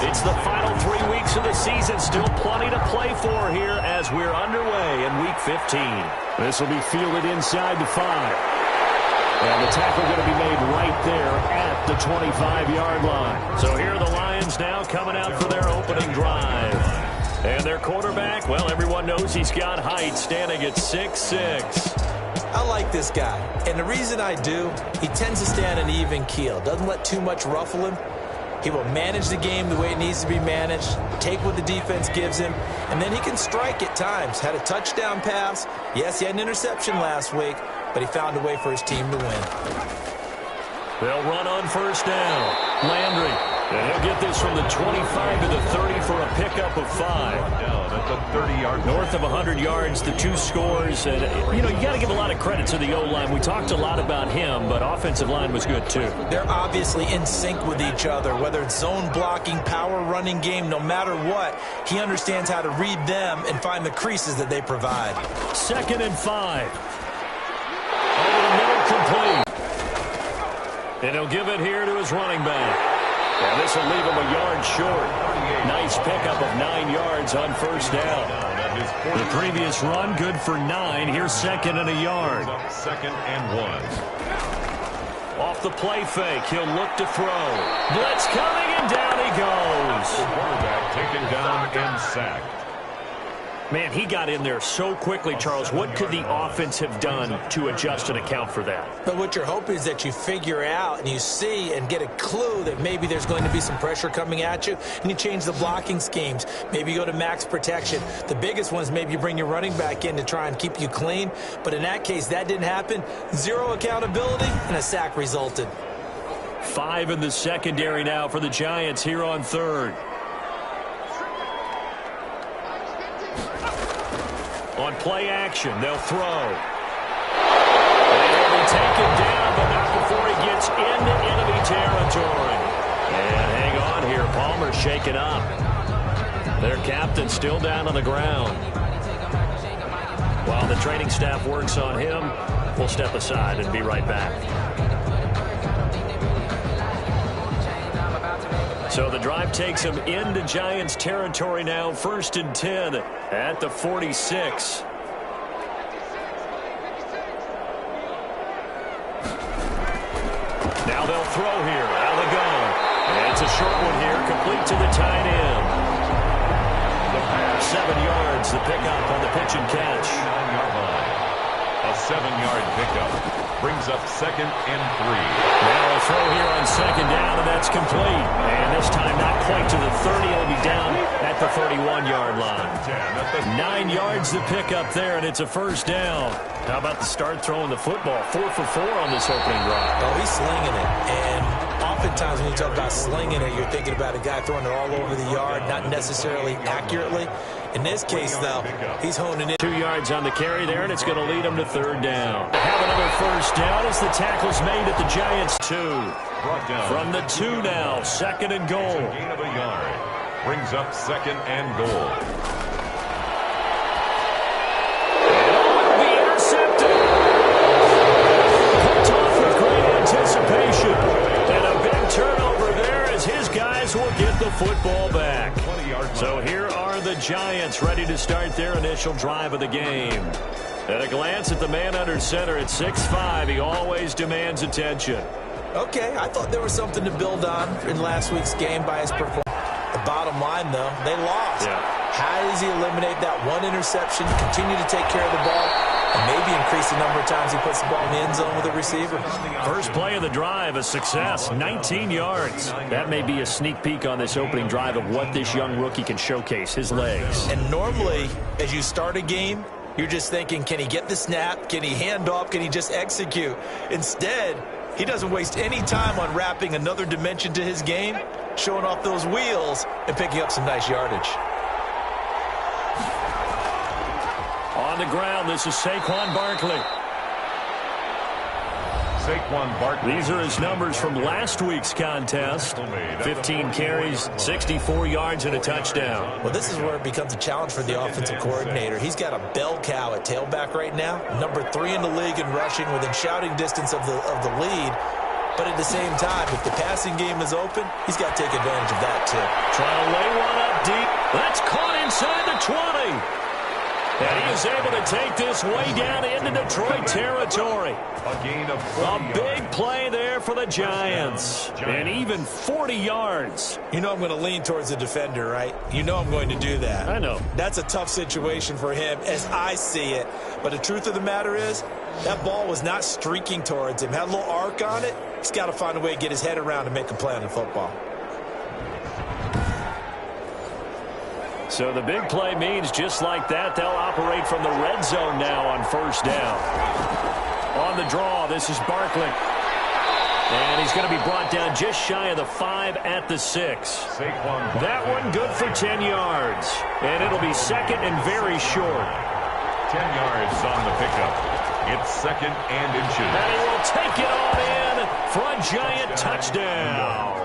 It's the final 3 weeks of the season. Still plenty to play for here as we're underway in Week 15. This will be fielded inside the 5. And the tackle going to be made right there at the 25-yard line. So here are the Lions now coming out for their opening drive. And their quarterback, well, everyone knows he's got height, standing at 6'6". I like this guy. And the reason I do, he tends to stay on an even keel. Doesn't let too much ruffle him. He will manage the game the way it needs to be managed, take what the defense gives him, and then he can strike at times. Had a touchdown pass. Yes, he had an interception last week, but he found a way for his team to win. They'll run on first down. Landry, and he'll get this from the 25 to the 30 for a pickup of 5. Down at the 30-yard line. North of 100 yards, the 2 scores. And, you know, you got to give a lot of credit to the O-line. We talked a lot about him, but offensive line was good, too. They're obviously in sync with each other, whether it's zone blocking, power running game, no matter what. He understands how to read them and find the creases that they provide. 2nd and 5. Over the middle, complete. And he'll give it here to his running back. And this will leave him a yard short. Nice pickup of 9 yards on first down. The previous run, good for 9. Here's 2nd and a yard. 2nd and 1. Off the play fake, he'll look to throw. Blitz coming, and down he goes. The quarterback taken down and sacked. Man, he got in there so quickly, Charles. What could the offense have done to adjust and account for that? But what you're hoping is that you figure out and you see and get a clue that maybe there's going to be some pressure coming at you, and you change the blocking schemes. Maybe you go to max protection. The biggest one is maybe you bring your running back in to try and keep you clean. But in that case, that didn't happen. 0 accountability, and a sack resulted. 5 in the secondary now for the Giants here on 3rd. On play action, they'll throw. And he'll be taken down, but not before he gets into enemy territory. And hang on here, Palmer's shaken up. Their captain still down on the ground. While the training staff works on him, we'll step aside and be right back. So the drive takes him into Giants territory now. 1st and 10 at the 46. Now they'll throw here. Out they go. And it's a short one here, complete to the tight end. 7 yards, the pickup on the pitch and catch. 9-yard line. A 7-yard pickup brings up 2nd and 3. Now a throw here on 2nd down, and that's complete. And this time not quite to the 30. It'll be down at the 31-yard line. 9 yards the pickup there, and it's a first down. How about the start throwing the football? 4 for 4 on this opening drive. Oh, he's slinging it. And oftentimes when you talk about slinging it, you're thinking about a guy throwing it all over the yard, not necessarily accurately. In this case, though, he's honing in. 2 yards on the carry there, and it's going to lead him to 3rd down. Have another first down as the tackle's made at the Giants' 2. From the 2 now, 2nd and goal. Gain of a yard. Brings up 2nd and goal. It'll be intercepted. Picked off with great anticipation. And a big turnover there as his guys will get the football back. So here are the Giants ready to start their initial drive of the game. At a glance at the man under center at 6'5", he always demands attention. Okay, I thought there was something to build on in last week's game by his performance. The bottom line, though, they lost. Yeah. How does he eliminate that one interception, continue to take care of the ball, and maybe increase the number of times he puts the ball in the end zone with a receiver? First play of the drive, a success, 19 yards. That may be a sneak peek on this opening drive of what this young rookie can showcase, his legs. And normally, as you start a game, you're just thinking, can he get the snap? Can he hand off? Can he just execute? Instead, he doesn't waste any time on wrapping another dimension to his game, showing off those wheels, and picking up some nice yardage. On the ground, this is Saquon Barkley. Saquon Barkley. These are his numbers from last week's contest. 15 carries, 64 yards, and a touchdown. Well, this is where it becomes a challenge for the offensive coordinator. He's got a bell cow at tailback right now, number 3 in the league in rushing, within shouting distance of the lead. But at the same time, if the passing game is open, he's got to take advantage of that too. Trying to lay one up deep. That's caught inside the 20. And he is able to take this way down into Detroit territory. A gain of 40 A big play there for the Giants. And even 40 yards. You know I'm going to lean towards the defender, right? You know I'm going to do that. I know. That's a tough situation for him as I see it. But the truth of the matter is, that ball was not streaking towards him. Had a little arc on it. He's got to find a way to get his head around and make a play on the football. So the big play means just like that, they'll operate from the red zone now on first down. On the draw, this is Barkley. And he's going to be brought down just shy of the 5 at the 6. That one good for 10 yards. And it'll be second and very short. 10 yards on the pickup. It's second and inches. And he will take it all in for a Giant touchdown.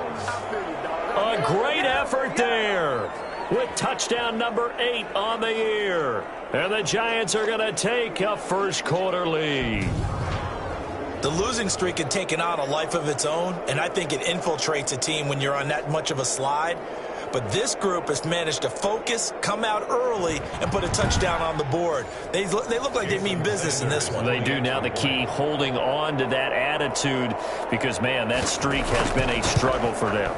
A great effort there, with touchdown number 8 on the year. And the Giants are going to take a first quarter lead. The losing streak had taken on a life of its own, and I think it infiltrates a team when you're on that much of a slide. But this group has managed to focus, come out early, and put a touchdown on the board. They look like they mean business in this one. They do. Now the key, holding on to that attitude, because, man, that streak has been a struggle for them.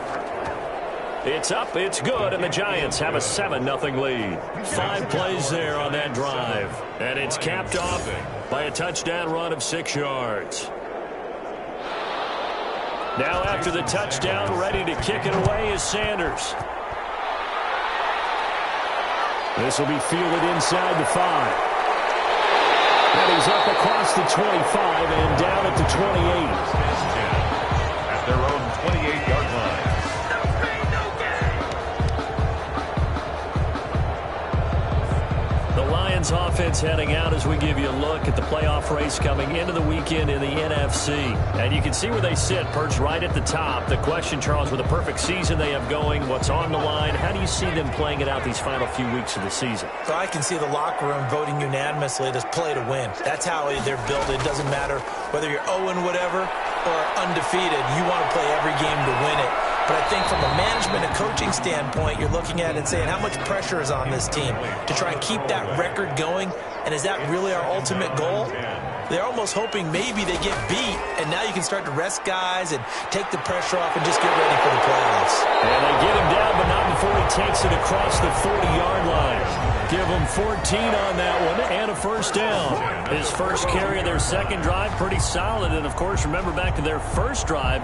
It's up, it's good, and the Giants have a 7-0 lead. 5 plays there on that drive. And it's capped off by a touchdown run of 6 yards. Now after the touchdown, ready to kick it away is Sanders. This will be fielded inside the 5. And he's up across the 25 and down at the 28. At their own 28-yard line. Offense heading out as we give you a look at the playoff race coming into the weekend in the NFC. And you can see where they sit, perched right at the top. The question, Charles, with a perfect season they have going, what's on the line, how do you see them playing it out these final few weeks of the season? So I can see the locker room voting unanimously to play to win. That's how they're built. It doesn't matter whether you're 0 whatever or undefeated. You want to play every game to win it. But I think from a management and coaching standpoint, you're looking at it and saying how much pressure is on this team to try and keep that record going, and is that really our ultimate goal? They're almost hoping maybe they get beat, and now you can start to rest guys and take the pressure off and just get ready for the playoffs. And they get him down, but not before he takes it across the 40-yard line. Give him 14 on that one and a first down. His first carry of their second drive, pretty solid. And, of course, remember back to their first drive,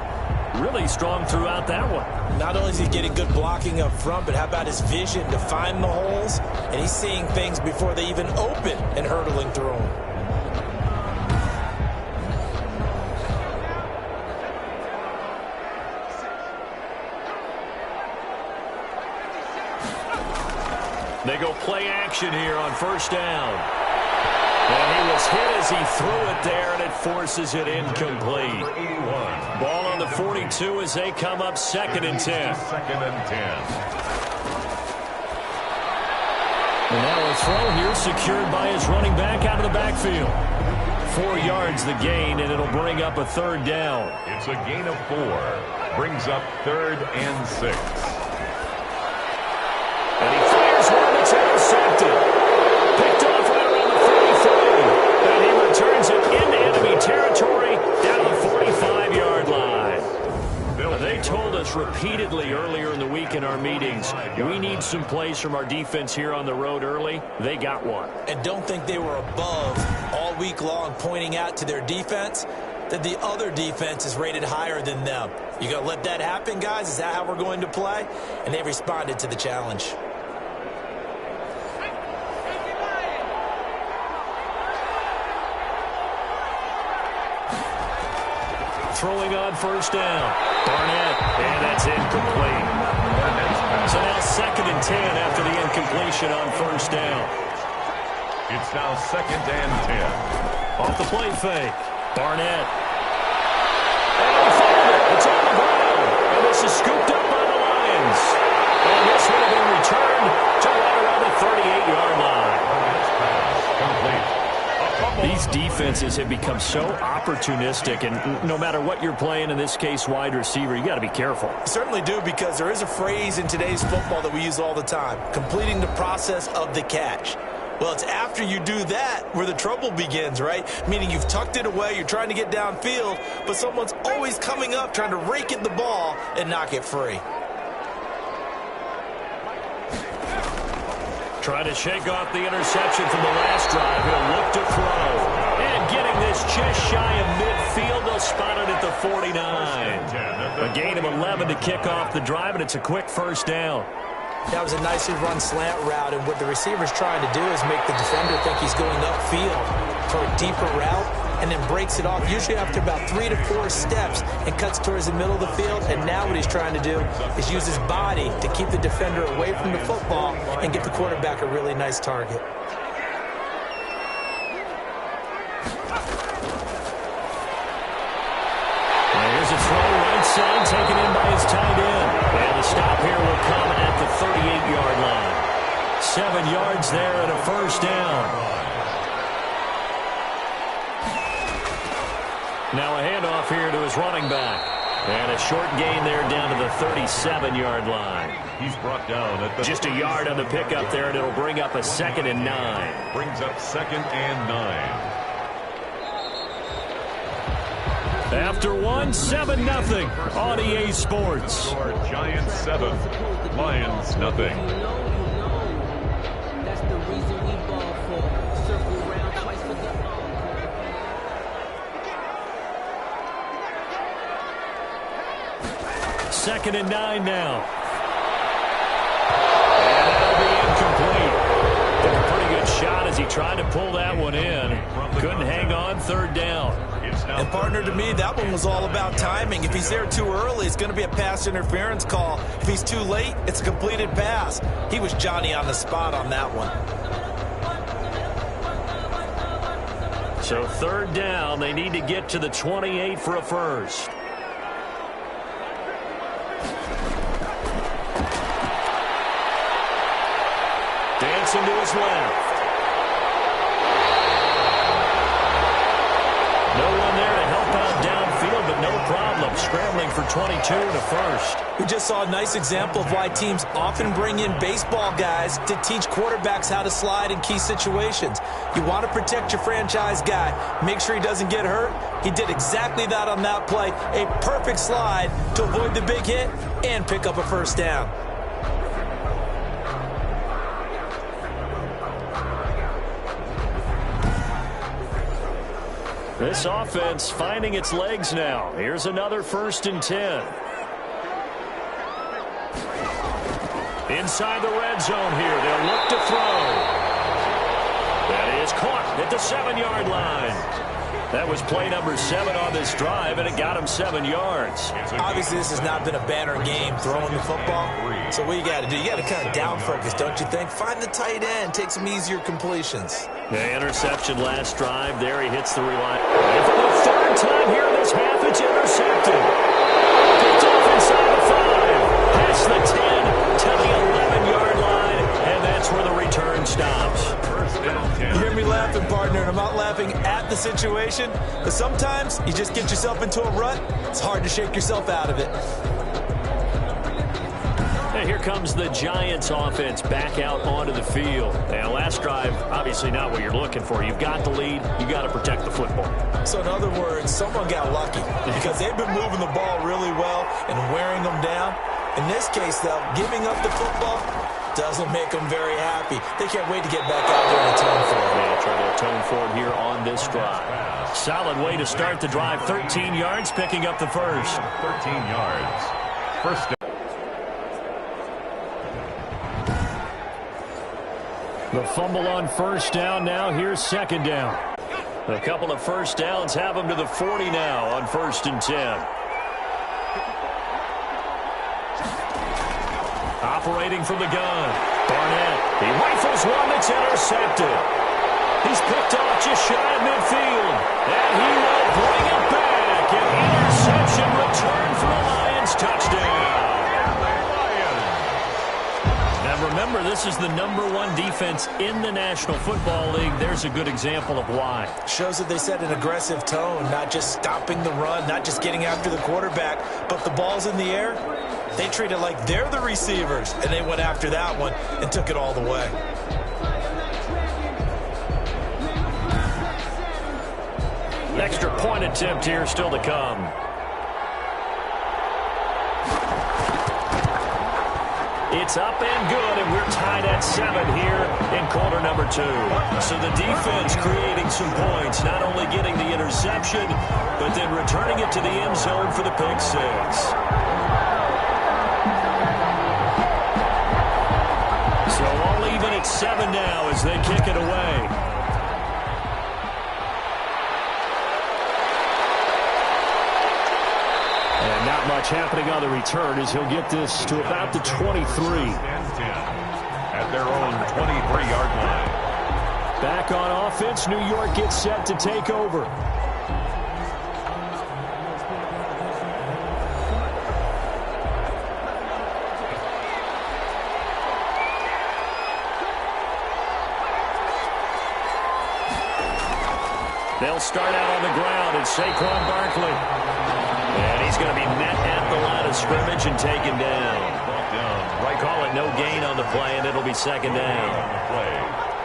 really strong throughout that one. Not only is he getting good blocking up front, but how about his vision to find the holes? And he's seeing things before they even open and hurdling through them. They go play action here on first down. And he was hit as he threw it there, and it forces it incomplete. Ball on the 42 as they come up 2nd and 10. Second and 10. And now a throw here secured by his running back out of the backfield. 4 yards the gain, and it'll bring up a third down. It's a gain of 4. Brings up 3rd and 6. And he fires one that's intercepted. Picked off right around the 33. And he returns it into enemy territory down the 45-yard line. They told us repeatedly earlier in the week in our meetings, we need some plays from our defense here on the road early. They got one. And don't think they were above all week long pointing out to their defense that the other defense is rated higher than them. You going to let that happen, guys? Is that how we're going to play? And they responded to the challenge. Throwing on first down. Barnett, and that's incomplete. So now 2nd and 10 after the incompletion on first down. It's now 2nd and 10. Off the play fake. Barnett. And he found it. It's on the ground. And this is scooped up by the Lions. And this will have been returned to right around the 38-yard line. Complete. These defenses defenses have become so opportunistic, and no matter what you're playing, in this case wide receiver, you got to be careful. Certainly do, because there is a phrase in today's football that we use all the time: completing the process of the catch. Well, it's after you do that where the trouble begins, right? Meaning you've tucked it away, you're trying to get downfield, but someone's always coming up trying to rake at the ball and knock it free. Trying to shake off the interception from the last drive. He'll look to throw. And getting this just shy of midfield. They'll spot it at the 49. A gain of 11 to kick off the drive, and it's a quick first down. That was a nicely run slant route, and what the receiver's trying to do is make the defender think he's going upfield for a deeper route, and then breaks it off, usually after about 3 to 4 steps, and cuts towards the middle of the field. And now what he's trying to do is use his body to keep the defender away from the football and get the quarterback a really nice target. Here's a throw right side, taken in by his tight end. And the stop here will come at the 38-yard line. 7 yards there and a first down. Now a handoff here to his running back. And a short gain there down to the 37-yard line. He's brought down at the just a yard on the pickup there, and it'll bring up a 2nd and 9. Brings up 2nd and 9. After 7-0 on EA Sports. Giants 7, Lions nothing. That's the reason we ball for. Circle around twice for the 2nd and 9 now. And that'll be incomplete. Took a pretty good shot as he tried to pull that one in. Couldn't hang on, 3rd down. And partner, to me, that one was all about timing. If he's there too early, it's going to be a pass interference call. If he's too late, it's a completed pass. He was Johnny on the spot on that one. So 3rd down, they need to get to the 28 for a first. Dancing to his left. No one there to help out downfield, but no problem. Scrambling for 22 and a first. We just saw a nice example of why teams often bring in baseball guys to teach quarterbacks how to slide in key situations. You want to protect your franchise guy. Make sure he doesn't get hurt. He did exactly that on that play. A perfect slide to avoid the big hit and pick up a first down. This offense finding its legs now. Here's another 1st and 10. Inside the red zone here. They'll look to throw. That is caught at the 7-yard line. That was play number 7 on this drive, and it got him 7 yards. Obviously, this has not been a banner game throwing the football. So what you got to do, you got to kind of down focus, don't you think? Find the tight end, take some easier completions. The interception last drive. There he hits the reline. And for the 3rd time here in this half, it's intercepted. Picked off inside the 5. Past the 10 to the 11-yard line, and that's where the return stops. You hear me laughing, partner, and I'm not laughing at the situation, but sometimes you just get yourself into a rut. It's hard to shake yourself out of it. And here comes the Giants offense back out onto the field. Now, last drive, obviously not what you're looking for. You've got the lead. You've got to protect the football. So in other words, someone got lucky because they've been moving the ball really well and wearing them down. In this case, though, giving up the football doesn't make them very happy. They can't wait to get back out there and atone for it. Yeah, trying to atone for it here on this drive. Solid way to start the drive. 13 yards, picking up the first. 13 yards. First down. The fumble on 1st down. Now here's 2nd down. A couple of first downs have him to the 40 now on 1st and 10. Operating from the gun. Barnett. He rifles one that's intercepted. He's picked off just shy of midfield. And he will bring it back. An interception return for a Lions touchdown. And remember, this is the #1 defense in the National Football League. There's a good example of why. Shows that they set an aggressive tone, not just stopping the run, not just getting after the quarterback, but the ball's in the air. They treat it like they're the receivers, and they went after that one and took it all the way. Extra point attempt here still to come. It's up and good, and we're tied at 7 here in quarter number 2. So the defense creating some points, not only getting the interception, but then returning it to the end zone for the pick 6. So all even at 7 now as they kick it away. And not much happening on the return as he'll get this to about the 23. At their own 23-yard line. Back on offense, New York gets set to take over. They'll start out on the ground, and Saquon Barkley. And he's going to be met at the line of scrimmage and taken down. Right, call it no gain on the play, and it'll be second down. Play.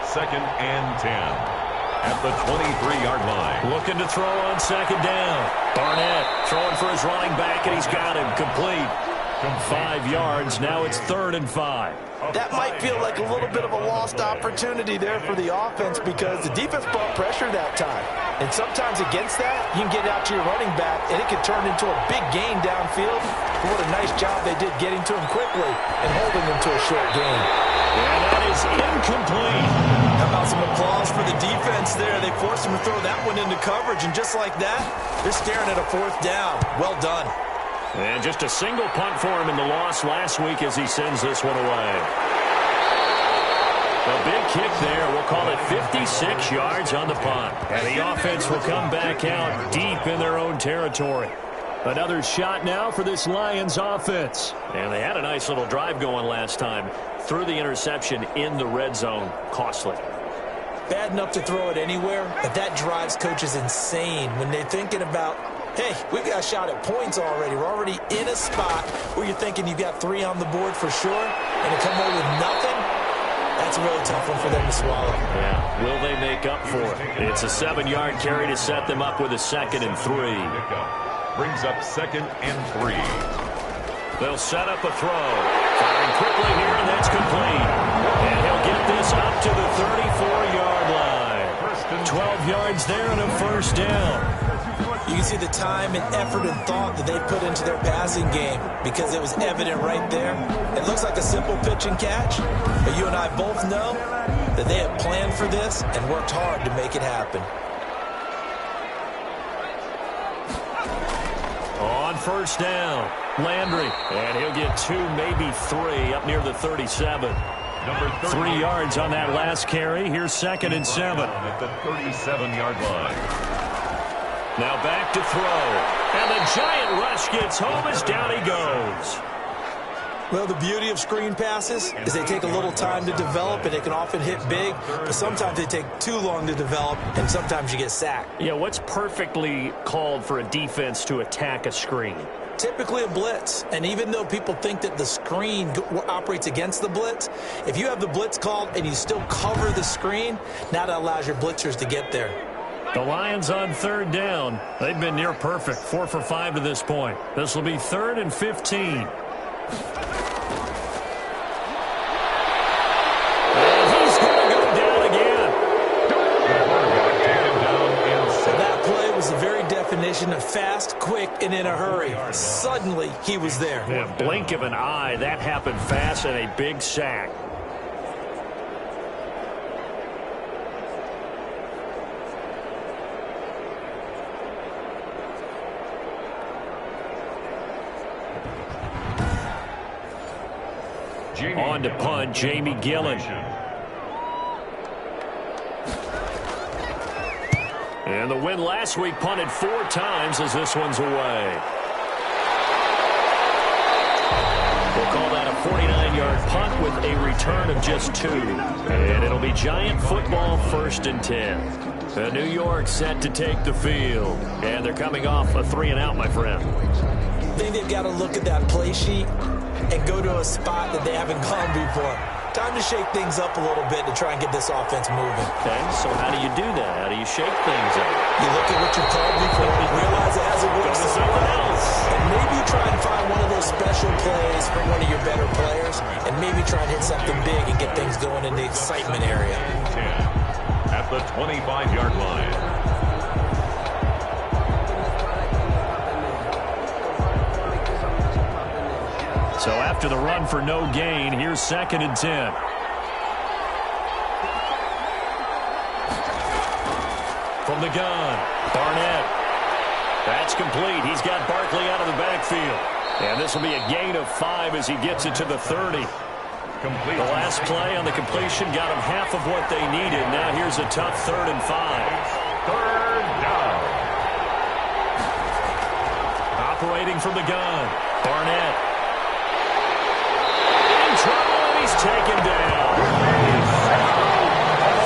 2nd and 10. At the 23-yard line. Looking to throw on second down. Barnett throwing for his running back, and he's got him complete. 5 yards. Now it's 3rd and 5. That might feel like a little bit of a lost opportunity there for the offense because the defense brought pressure that time. And sometimes against that, you can get out to your running back, and it can turn into a big gain downfield. But what a nice job they did getting to him quickly and holding him to a short gain. And that is incomplete. How about some applause for the defense there? They forced him to throw that one into coverage, and just like that, they're staring at a 4th down. Well done. And just a single punt for him in the loss last week as he sends this one away. A big kick there. We'll call it 56 yards on the punt. And the offense will come back out deep in their own territory. Another shot now for this Lions offense. And they had a nice little drive going last time. Threw the interception in the red zone. Costly. Bad enough to throw it anywhere, but that drives coaches insane when they're thinking about, hey, we've got a shot at points already. We're already in a spot where you're thinking you've got 3 on the board for sure, and to come away with nothing, that's a really tough one for them to swallow. Yeah, will they make up for it? It's a 7-yard carry to set them up with a 2nd and 3. Brings up 2nd and 3. They'll set up a throw. Firing quickly here, and that's complete. And he'll get this up to the 34-yard line. 12 yards there and a 1st down. You can see the time and effort and thought that they put into their passing game because it was evident right there. It looks like a simple pitch and catch, but you and I both know that they have planned for this and worked hard to make it happen. On 1st down, Landry. And he'll get 2, maybe 3 up near the 37. Number 3 yards on that last carry. Here's 2nd and 7. At the 37-yard line. Now back to throw. And the giant rush gets home as down he goes. Well, the beauty of screen passes is they take a little time to develop, and they can often hit big, but sometimes they take too long to develop, and sometimes you get sacked. Yeah, what's perfectly called for a defense to attack a screen? Typically a blitz, and even though people think that the screen operates against the blitz, if you have the blitz called and you still cover the screen, now that allows your blitzers to get there. The Lions on 3rd down. They've been near perfect, 4 for 5 to this point. This will be 3rd and 15. Of fast, quick, and in a hurry. Suddenly, he was there. Yeah, blink of an eye, that happened fast, and a big sack. On to punt, Jamie Gillen. And the win last week punted 4 times as this one's away. We'll call that a 49-yard punt with a return of just 2. And it'll be Giant football 1st and 10. New York set to take the field. And they're coming off a 3-and-out, my friend. I think they've got to look at that play sheet and go to a spot that they haven't gone before. Time to shake things up a little bit to try and get this offense moving. Okay, so how do you do that? How do you shake things up? You look at what you've called before, realize it hasn't worked so well, and maybe you try and find one of those special plays from one of your better players, and maybe try and hit something big and get things going in the excitement area. 10 at the 25-yard line. So after the run for no gain, here's 2nd and 10. From the gun, Barnett. That's complete. He's got Barkley out of the backfield. And this will be a gain of 5 as he gets it to the 30. Complete. The last play on the completion got him half of what they needed. Now here's a tough 3rd and 5. 3rd down. Operating from the gun, Barnett. Trouble, and he's taken down.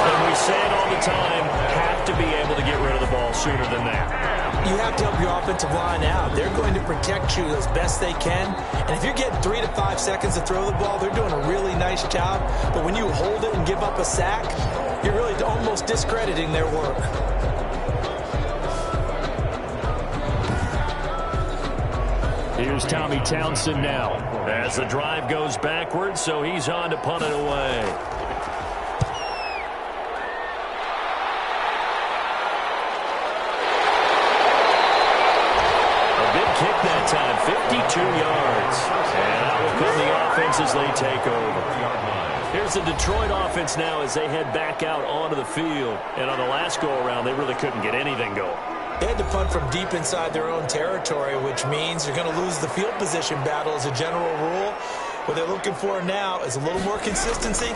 And we say it all the time, have to be able to get rid of the ball sooner than that. You have to help your offensive line out. They're going to protect you as best they can. And if you're getting 3 to 5 seconds to throw the ball, they're doing a really nice job. But when you hold it and give up a sack, you're really almost discrediting their work. Here's Tommy Townsend now. As the drive goes backwards, so he's on to punt it away. A big kick that time, 52 yards. And out will come the offense as they take over. Here's the Detroit offense now as they head back out onto the field. And on the last go-around, they really couldn't get anything going. They had to punt from deep inside their own territory, which means you're going to lose the field position battle as a general rule. What they're looking for now is a little more consistency,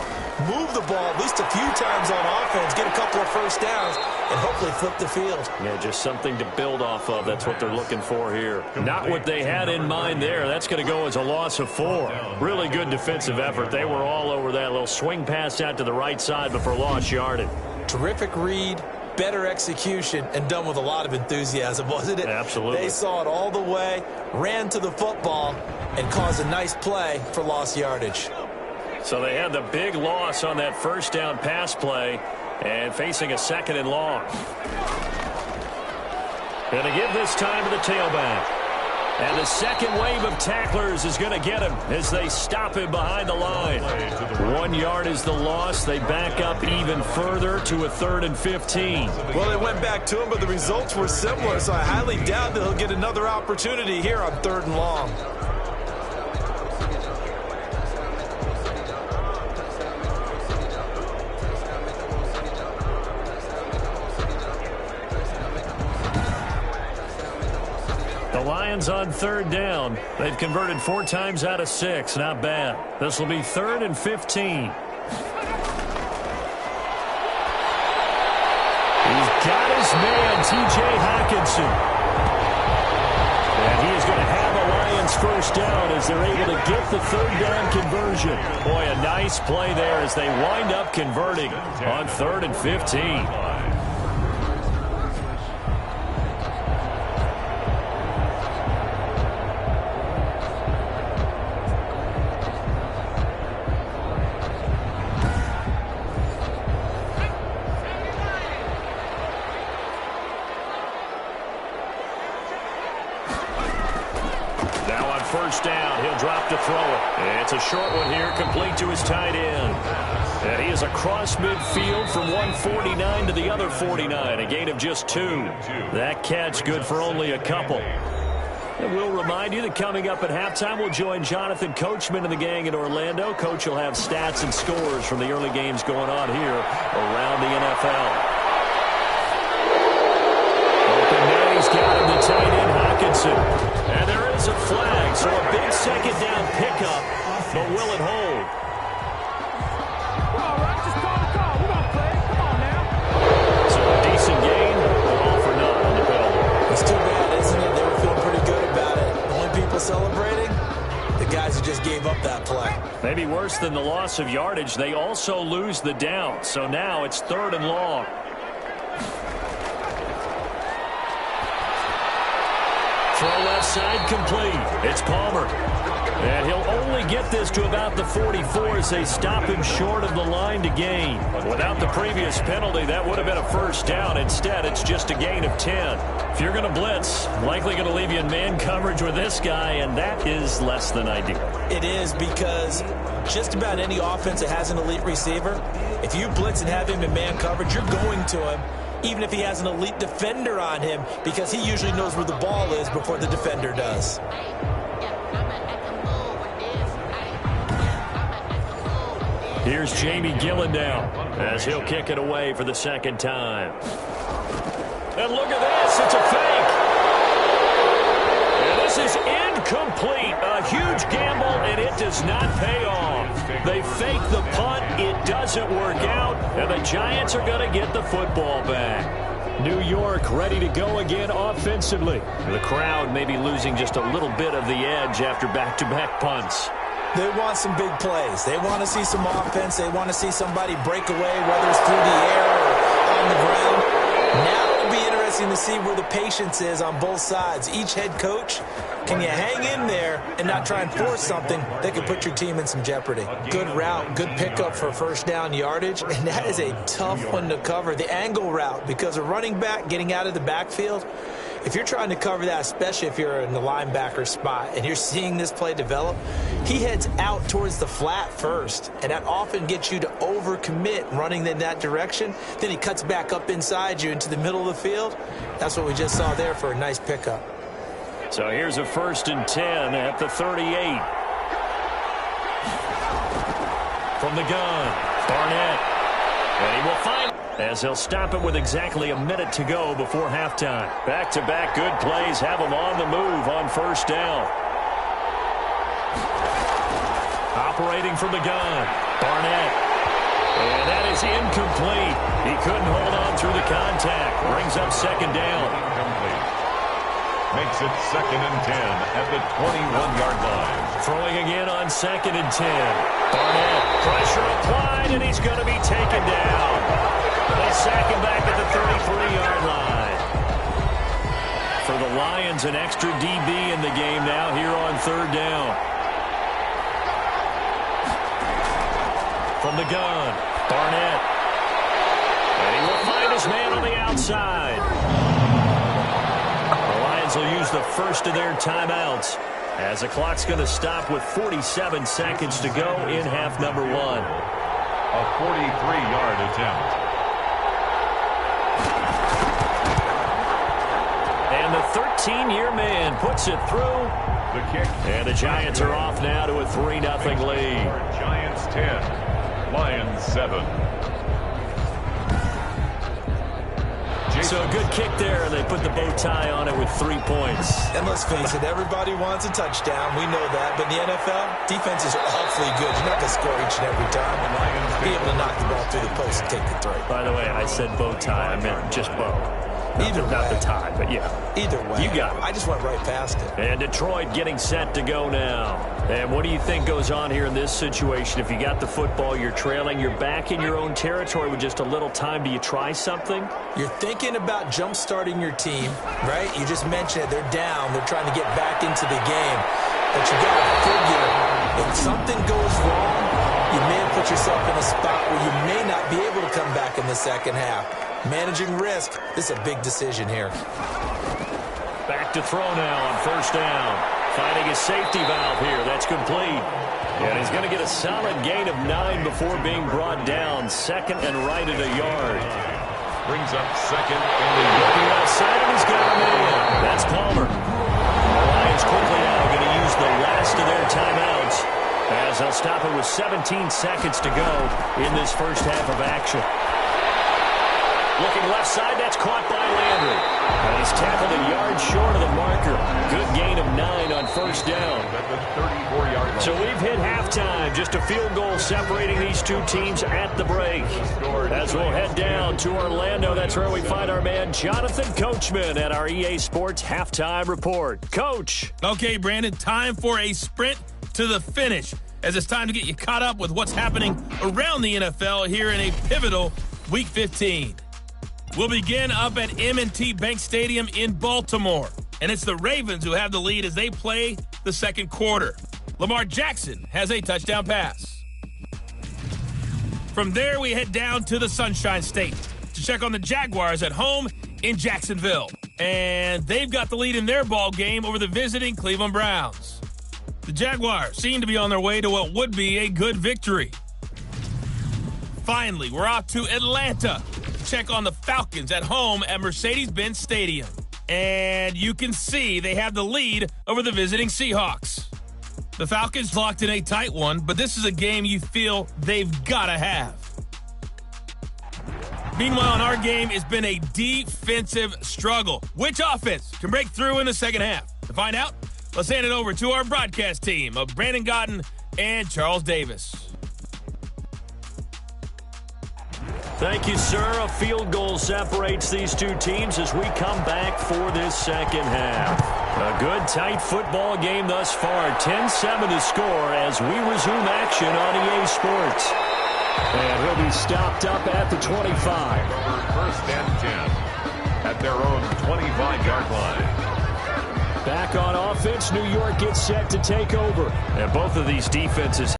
move the ball at least a few times on offense, get a couple of first downs, and hopefully flip the field. Yeah, just something to build off of. That's what they're looking for here. Not what they had in mind there. That's going to go as a loss of 4. Really good defensive effort. They were all over that little swing pass out to the right side, but for lost yardage. Terrific read. Better execution, and done with a lot of enthusiasm, wasn't it? Absolutely. They saw it all the way, ran to the football, and caused a nice play for lost yardage. So they had the big loss on that first down pass play and facing a 2nd and long. Going to give this time to the tailback. And the second wave of tacklers is going to get him as they stop him behind the line. 1 yard is the loss. They back up even further to a 3rd and 15. Well, they went back to him, but the results were similar, so I highly doubt that he'll get another opportunity here on 3rd and long. The Lions on 3rd down. They've converted 4 times out of 6. Not bad. This will be 3rd and 15. He's got his man, T.J. Hockenson. And he is going to have a Lions first down as they're able to get the 3rd down conversion. Boy, a nice play there as they wind up converting on 3rd and 15. First down, he'll drop to throw it. It's a short one here, complete to his tight end. And he is across midfield from 149 to the other 49, a gain of just 2. That catch good for only a couple. And we'll remind you that coming up at halftime, we'll join Jonathan Coachman and the gang in Orlando. Coach will have stats and scores from the early games going on here around the NFL. Open there, he's got him, the tight end, Hockenson. And there is a flag, so a big 2nd down pickup, but will it hold? All right, just call the call. We're going to play. Come on now. So a decent gain, all for none on the penalty. It's too bad, isn't it? They were feeling pretty good about it. The only people celebrating, the guys who just gave up that play. Maybe worse than the loss of yardage, they also lose the down. So now it's 3rd and long. Throw left side complete. It's Palmer. And he'll only get this to about the 44 as they stop him short of the line to gain. Without the previous penalty, that would have been a first down. Instead, it's just a gain of 10. If you're going to blitz, likely going to leave you in man coverage with this guy, and that is less than ideal. It is, because just about any offense that has an elite receiver, if you blitz and have him in man coverage, you're going to him, even if he has an elite defender on him, because he usually knows where the ball is before the defender does. Here's Jamie Gillen now as he'll kick it away for the second time. And look at this. It's a fake. And this is incomplete. A huge gamble, and it does not pay off. They fake the punt. It doesn't work out, and the Giants are going to get the football back. New York ready to go again offensively. The crowd may be losing just a little bit of the edge after back-to-back punts. They want some big plays. They want to see some offense. They want to see somebody break away, whether it's through the air or on the ground. Now it'll be interesting to see where the patience is on both sides. Each head coach, can you hang in there and not try and force something that could put your team in some jeopardy? Good route, good pickup for first down yardage, and that is a tough one to cover. The angle route, because a running back getting out of the backfield, if you're trying to cover that, especially if you're in the linebacker spot and you're seeing this play develop, he heads out towards the flat first, and that often gets you to overcommit running in that direction. Then he cuts back up inside you into the middle of the field. That's what we just saw there for a nice pickup. So here's a 1st and 10 at the 38. From the gun, Barnett. And he will find as he'll stop it with exactly a minute to go before halftime. Back-to-back good plays have him on the move on first down. Operating from the gun, Barnett. And that is incomplete. He couldn't hold on through the contact. Brings up second down. Incomplete. Makes it 2nd and 10 at the 21-yard line. Throwing again on 2nd and 10. Barnett, pressure applied, and he's going to be taken down. They sack him back at the 33-yard line. For the Lions, an extra DB in the game now here on 3rd down. From the gun, Barnett. And he will find his man on the outside. The Lions will use the first of their timeouts as the clock's going to stop with 47 seconds to go in half number 1. A 43-yard attempt. And the 13-year man puts it through. The kick. And the Giants are off now to a 3-0 lead. Giants 10, Lions 7. So a good kick there. They put the bow tie on it with 3 points. And let's face it, everybody wants a touchdown. We know that. But in the NFL, defense is awfully good. You're not going to score each and every time. Be able to knock the ball through the post and take the 3. By the way, I said bow tie. I meant just bow. Not the tie, but yeah. Either way. You got it. I just went right past it. And Detroit getting set to go now. And what do you think goes on here in this situation? If you got the football, you're trailing, you're back in your own territory with just a little time. Do you try something? You're thinking about jump-starting your team, right? You just mentioned it. They're down. They're trying to get back into the game. But you got to figure, if something goes wrong, you may have put yourself in a spot where you may not be able to come back in the second half. Managing risk, this is a big decision here. Back to throw now on first down. Finding a safety valve here. That's complete. And he's going to get a solid gain of 9 before being brought down. 2nd and right at a yard. Brings up 2nd and a Looking yard. outside, and he's got a man. That's Palmer. The Lions quickly now going to use the last of their timeouts as they'll stop it with 17 seconds to go in this first half of action. Looking left side, that's caught by Landry. And he's tackled a yard short of the marker. Good gain of 9 on first down. At the 34-yard line. So we've hit halftime. Just a field goal separating these two teams at the break. As we'll head down to Orlando, that's where we find our man Jonathan Coachman at our EA Sports Halftime Report. Coach. Okay, Brandon, time for a sprint to the finish, as it's time to get you caught up with what's happening around the NFL here in a pivotal Week 15. We'll begin up at M&T Bank Stadium in Baltimore, and it's the Ravens who have the lead as they play the second quarter. Lamar Jackson has a touchdown pass. From there, we head down to the Sunshine State to check on the Jaguars at home in Jacksonville. And they've got the lead in their ball game over the visiting Cleveland Browns. The Jaguars seem to be on their way to what would be a good victory. Finally, we're off to Atlanta to check on the Falcons at home at Mercedes-Benz Stadium. And you can see they have the lead over the visiting Seahawks. The Falcons locked in a tight one, but this is a game you feel they've got to have. Meanwhile, in our game, it's been a defensive struggle. Which offense can break through in the second half? To find out, let's hand it over to our broadcast team of Brandon Godden and Charles Davis. Thank you, sir. A field goal separates these two teams as we come back for this second half. A good, tight football game thus far. 10-7 to score as we resume action on EA Sports. And he'll be stopped up at the 25. First and 10 at their own 25-yard line. Back on offense, New York gets set to take over. And both of these defenses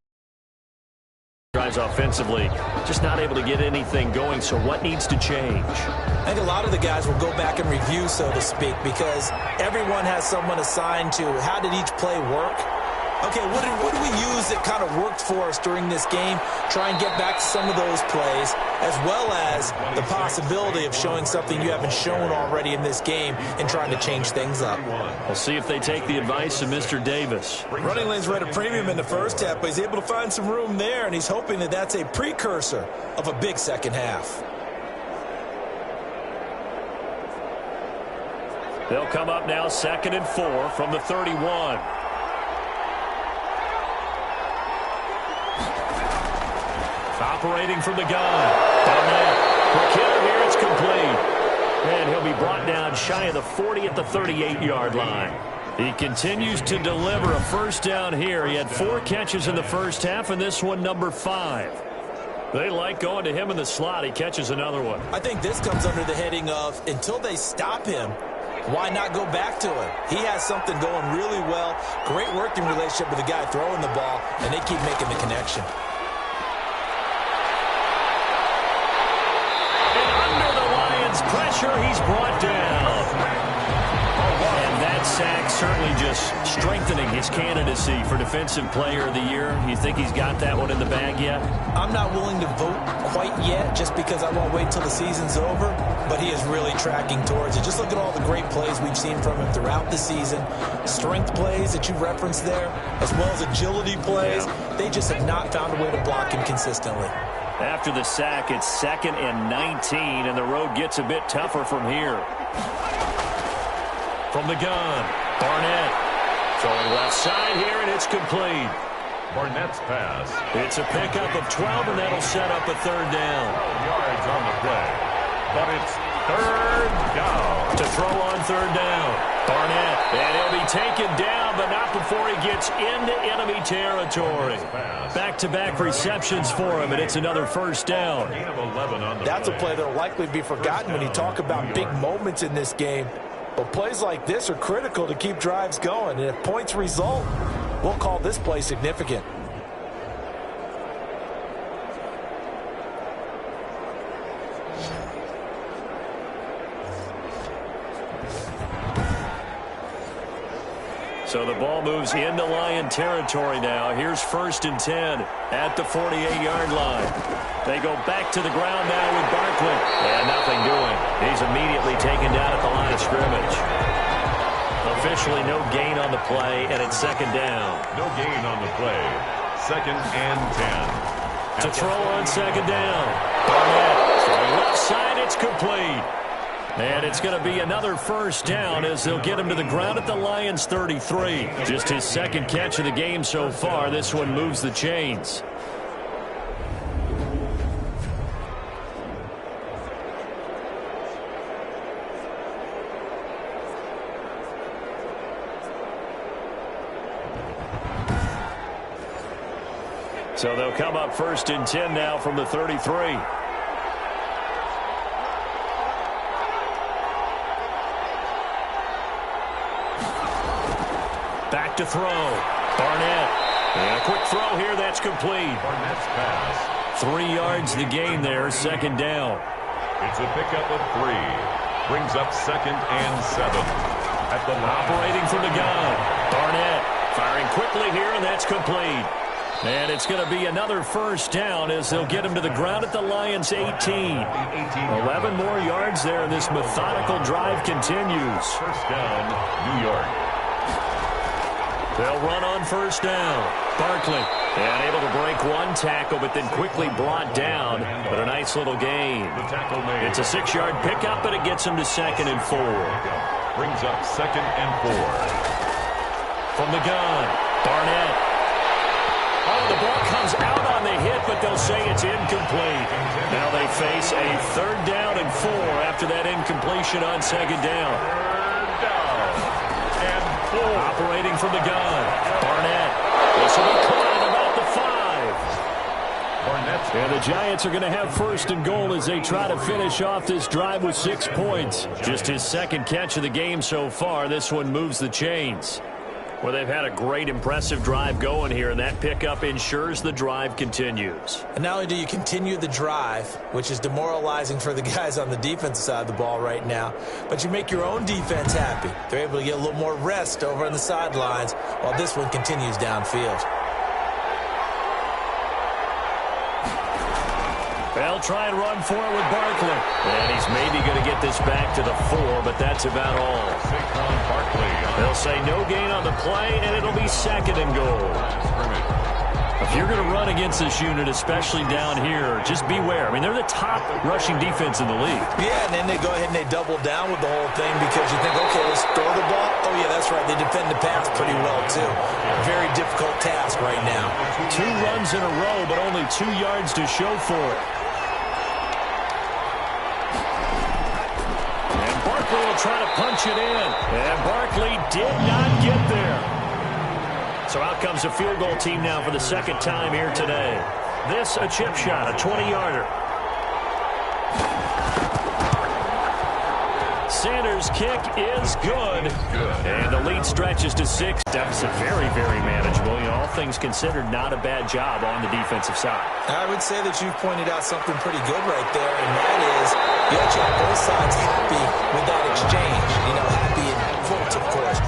drives offensively, just not able to get anything going, so what needs to change? I think a lot of the guys will go back and review, so to speak, because everyone has someone assigned to how did each play work. Okay, what did we use that kind of worked for us during this game? Try and get back to some of those plays, as well as the possibility of showing something you haven't shown already in this game and trying to change things up. We'll see if they take the advice of Mr. Davis. Running lanes were at a premium in the first half, but he's able to find some room there, and he's hoping that that's a precursor of a big second half. They'll come up now 2nd and 4 from the 31. Operating from the gun. Quick hitter here, it's complete. And he'll be brought down shy of the 40 at the 38-yard line. He continues to deliver a first down here. He had 4 catches in the first half, and this one number 5. They like going to him in the slot. He catches another one. I think this comes under the heading of until they stop him, why not go back to him? He has something going really well. Great working relationship with the guy throwing the ball, and they keep making the connection. Pressure, he's brought down. And that sack certainly just strengthening his candidacy for Defensive Player of the Year. You think he's got that one in the bag yet? I'm not willing to vote quite yet just because I won't wait till the season's over, but he is really tracking towards it. Just look at all the great plays we've seen from him throughout the season. Strength plays that you referenced there, as well as agility plays. Yeah. They just have not found a way to block him consistently. After the sack, it's 2nd and 19, and the road gets a bit tougher from here. From the gun, Barnett. Throwing left side here, and it's complete. Barnett's pass. It's a pickup of 12, and that'll set up a 3rd down. 12 yards on the play, but it's 3rd down. To throw on 3rd down. Barnett, and he'll be taken down, but not before he gets into enemy territory. Back-to-back receptions for him, and it's another first down. That's a play that will likely be forgotten when you talk about big moments in this game. But plays like this are critical to keep drives going, and if points result, we'll call this play significant. So the ball moves into Lion territory now. Here's 1st and 10 at the 48-yard line. They go back to the ground now with Barkley. And nothing doing. He's immediately taken down at the line of scrimmage. Officially no gain on the play, and it's 2nd down. No gain on the play. 2nd and 10. To throw on 2nd down. Barnett throwing left side. It's complete. And it's going to be another first down as they'll get him to the ground at the Lions' 33. Just his 2nd catch of the game so far. This one moves the chains. So they'll come up 1st and 10 now from the 33. Back to throw. Barnett. And a quick throw here. That's complete. Barnett's pass. 3 yards the gain there. 2nd down. It's a pickup of 3. Brings up 2nd and 7. At the line. Operating from the gun. Barnett firing quickly here, and that's complete. And it's going to be another 1st down as they'll get him to the ground at the Lions' 18. 11 more yards there, and this methodical drive continues. 1st down, New York. They'll run on 1st down. Barkley, and able to break 1 tackle, but then quickly brought down. But a nice little gain. The tackle made. It's a 6-yard pickup, but it gets him to 2nd and 4. Brings up 2nd and 4. From the gun, Barnett. Oh, the ball comes out on the hit, but they'll say it's incomplete. Now they face a 3rd down and 4 after that incompletion on 2nd down. 3rd down and 4. Operating from the gun, Barnett. This will be caught at about the 5. Barnett. And the Giants are going to have 1st and goal as they try to finish off this drive with 6 points. Just his 2nd catch of the game so far. This one moves the chains. Well, they've had a great, impressive drive going here, and that pickup ensures the drive continues. And not only do you continue the drive, which is demoralizing for the guys on the defensive side of the ball right now, but you make your own defense happy. They're able to get a little more rest over on the sidelines while this one continues downfield. They'll try and run for it with Barkley. And he's maybe going to get this back to the 4, but that's about all. Saquon Barkley. They'll say no gain on the play, and it'll be 2nd and goal. If you're going to run against this unit, especially down here, just beware. I mean, they're the top rushing defense in the league. Yeah, and then they go ahead and they double down with the whole thing because you think, okay, let's throw the ball. Oh, yeah, that's right. They defend the pass pretty well, too. Very difficult task right now. 2 runs in a row, but only 2 yards to show for it. And Barkley will try to punch it in. And Barkley did not get there. So out comes the field goal team now for the 2nd time here today. This a chip shot, a 20-yarder. Sanders' kick is good. And the lead stretches to 6. Deficit very, very manageable. You know, all things considered, not a bad job on the defensive side. I would say that you've pointed out something pretty good right there, and that is you actually have both sides happy with that exchange. You know, happy in quotes, of course.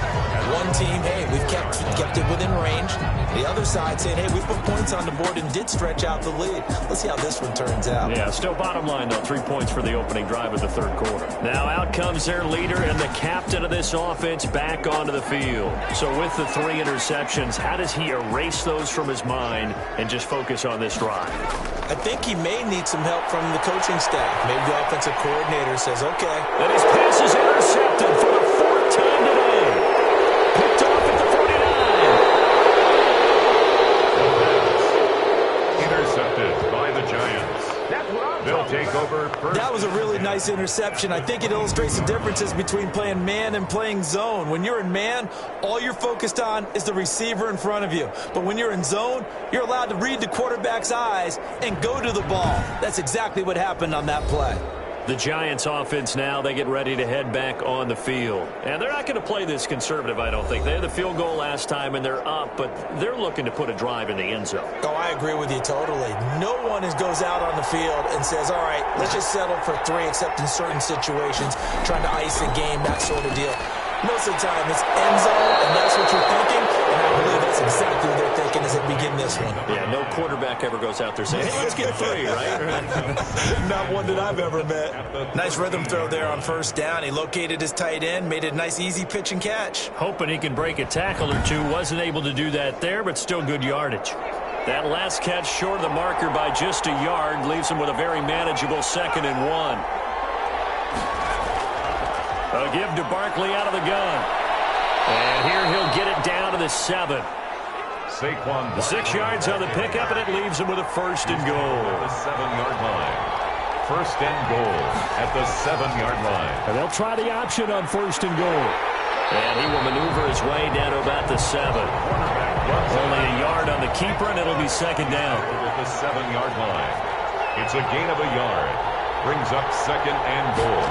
One team, hey, we've kept it within range. The other side saying, hey, we put points on the board and did stretch out the lead. Let's see how this one turns out. Yeah, still bottom line, though, 3 points for the opening drive of the 3rd quarter. Now out comes their leader and the captain of this offense back onto the field. So with the 3 interceptions, how does he erase those from his mind and just focus on this drive? I think he may need some help from the coaching staff. Maybe the offensive coordinator says, okay. And his pass is intercepted for the 4th time today. Picked off at the 49. Intercepted by the Giants. They'll take over first. That was a really nice interception. I think it illustrates the differences between playing man and playing zone. When you're in man, all you're focused on is the receiver in front of you. But when you're in zone, you're allowed to read the quarterback's eyes and go to the ball. That's exactly what happened on that play. The Giants offense now, they get ready to head back on the field. And they're not going to play this conservative, I don't think. They had the field goal last time, and they're up, but they're looking to put a drive in the end zone. Oh, I agree with you totally. No one goes out on the field and says, all right, let's just settle for 3, except in certain situations, trying to ice a game, that sort of deal. Most of the time, it's end zone, and that's what you're thinking, and I believe that's exactly what they're thinking as they begin this one. Yeah, no quarterback ever goes out there saying, hey, let's get 3, right? Not one that I've ever met. Nice rhythm throw there on 1st down. He located his tight end, made it a nice, easy pitch and catch. Hoping he can break a tackle or 2. Wasn't able to do that there, but still good yardage. That last catch short of the marker by just a yard leaves him with a very manageable 2nd and 1. A give to Barkley out of the gun. And here he'll get it down to the 7. Saquon. The 6 yards on the pickup, and it leaves him with a 1st and goal. At the 7-yard line. 1st and goal at the 7-yard line. And they'll try the option on 1st and goal. And he will maneuver his way down to about the 7. Only a yard on the keeper, and it'll be second down. At the 7-yard line. It's a gain of a yard. Brings up second and goal.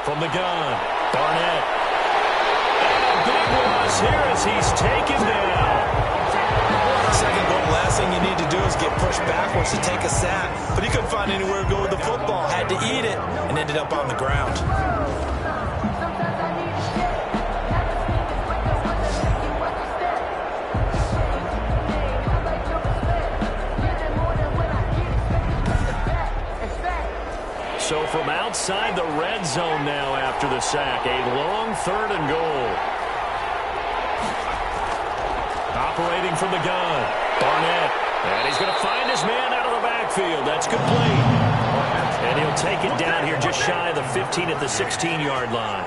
From the gun, Barnett. And a big loss here as he's taken down. Second goal, last thing you need to do is get pushed backwards to take a sack. But he couldn't find anywhere to go with the football. Had to eat it and ended up on the ground. So from outside the red zone now after the sack, a long 3rd and goal. Operating from the gun, Barnett. And he's going to find his man out of the backfield. That's complete. And he'll take it down here just shy of the 15 at the 16-yard line.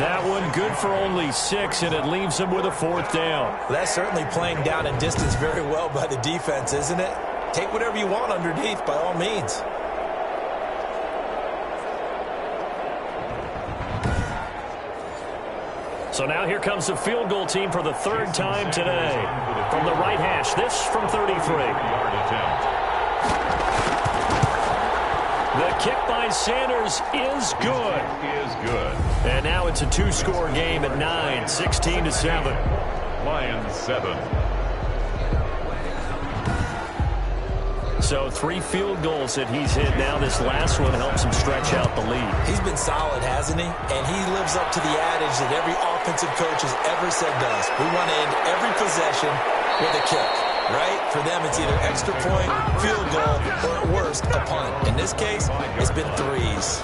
That one good for only 6, and it leaves him with a 4th down. Well, that's certainly playing down and distance very well by the defense, isn't it? Take whatever you want underneath, by all means. So now here comes the field goal team for the 3rd time today. From the right hash, this from 33. The kick by Sanders is good. And now it's a 2-score game at 9, 16-7. Lions 7. So 3 field goals that he's hit now. This last one helps him stretch out the lead. He's been solid, hasn't he? And he lives up to the adage that every offensive coach has ever said to us. We want to end every possession with a kick, right? For them, it's either extra point, field goal, or at worst, a punt. In this case, it's been 3s.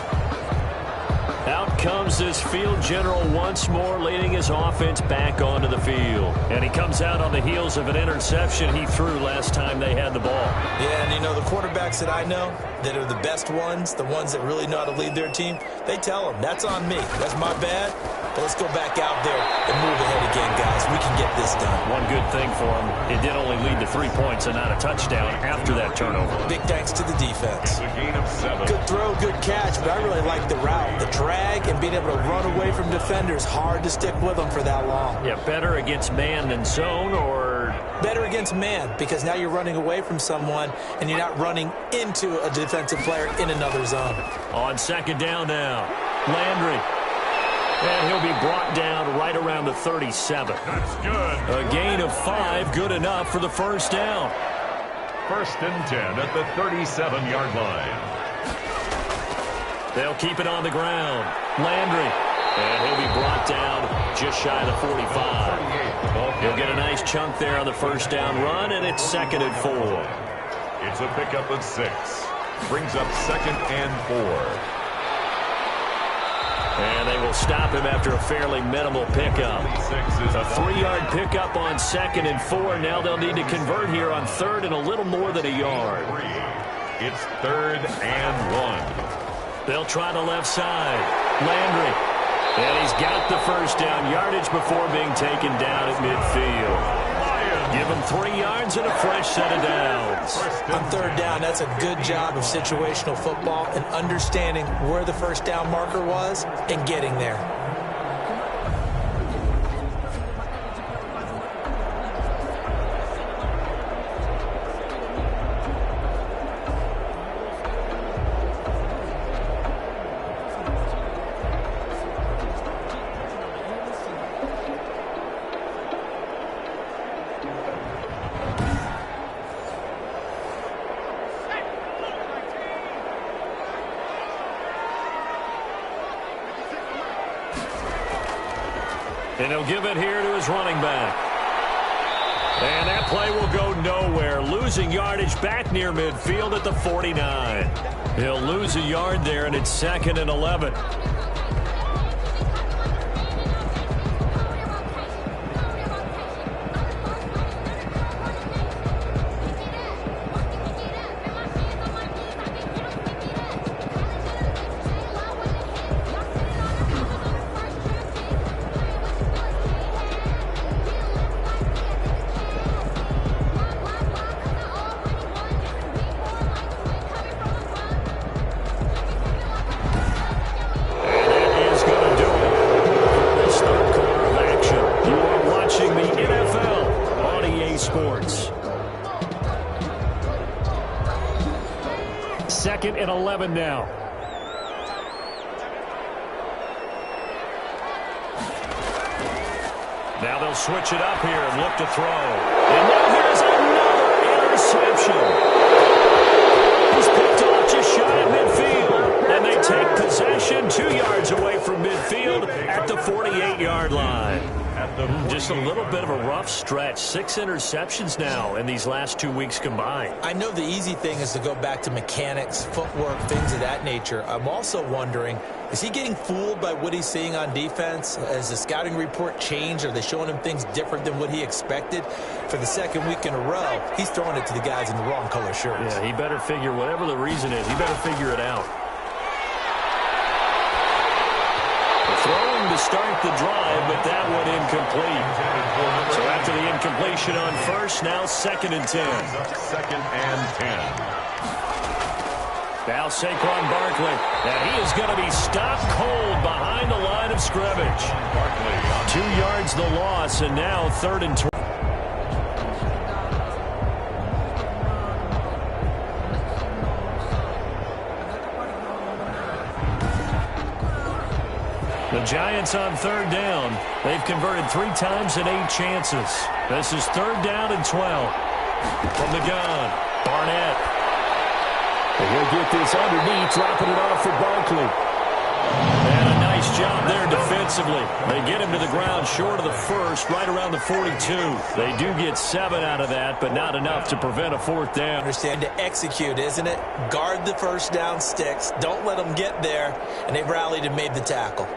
Out comes this field general once more, leading his offense back onto the field. And he comes out on the heels of an interception he threw last time they had the ball. Yeah, and you know, the quarterbacks that I know that are the best ones, the ones that really know how to lead their team, they tell them, that's on me. That's my bad. But let's go back out there and move ahead again, guys. We can get this done. One good thing for him, it did only lead to 3 points and not a touchdown after that turnover. Big thanks to the defense. A gain of 7. Good throw, good catch, but I really like the route. The drag and being able to run away from defenders, hard to stick with them for that long. Yeah, better against man than zone, or better against man, because now you're running away from someone and you're not running into a defensive player in another zone. On second down now, Landry. And he'll be brought down right around the 37. That's good. A gain of 5, good enough for the 1st down. 1st and 10 at the 37-yard line. They'll keep it on the ground. Landry. And he'll be brought down just shy of the 45. He'll get a nice chunk there on the 1st down run, and it's 2nd and 4. It's a pickup of 6. Brings up 2nd and 4. And they will stop him after a fairly minimal pickup. A 3-yard pickup on 2nd and 4. Now they'll need to convert here on 3rd and a little more than a yard. It's 3rd and 1. They'll try the left side. Landry. And he's got the 1st down yardage before being taken down at midfield. Give him 3 yards and a fresh set of downs. On 3rd down, that's a good job of situational football and understanding where the 1st down marker was and getting there. And he'll give it here to his running back. And that play will go nowhere. Losing yardage back near midfield at the 49. He'll lose a yard there, and it's 2nd and 11. 2nd and 11 now. Now they'll switch it up here and look to throw. And now here's another interception. He's picked off just shy of midfield. And they take possession 2 yards away from midfield at the 48-yard line. Just a little bit of a rough stretch. 6 interceptions now in these last 2 weeks combined. I know the easy thing is to go back to mechanics, footwork, things of that nature. I'm also wondering, is he getting fooled by what he's seeing on defense? Has the scouting report changed? Are they showing him things different than what he expected? For the 2nd week in a row, he's throwing it to the guys in the wrong color shirts. Yeah, he better figure, whatever the reason is, he better figure it out. Throwing to start the drive, but that one incomplete. So after the incompletion on first, now 2nd and 10. 2nd and 10. Now Saquon Barkley, and he is going to be stopped cold behind the line of scrimmage. 2 yards the loss, and now 3rd and 20. The Giants on 3rd down. They've converted 3 times in 8 chances. This is 3rd down and 12. From the gun, Barnett. And he'll get this underneath, dropping it off for Barkley. And a nice job there defensively. They get him to the ground short of the first, right around the 42. They do get 7 out of that, but not enough to prevent a 4th down. Understand to execute, isn't it? Guard the first down sticks. Don't let them get there. And they've rallied and made the tackle.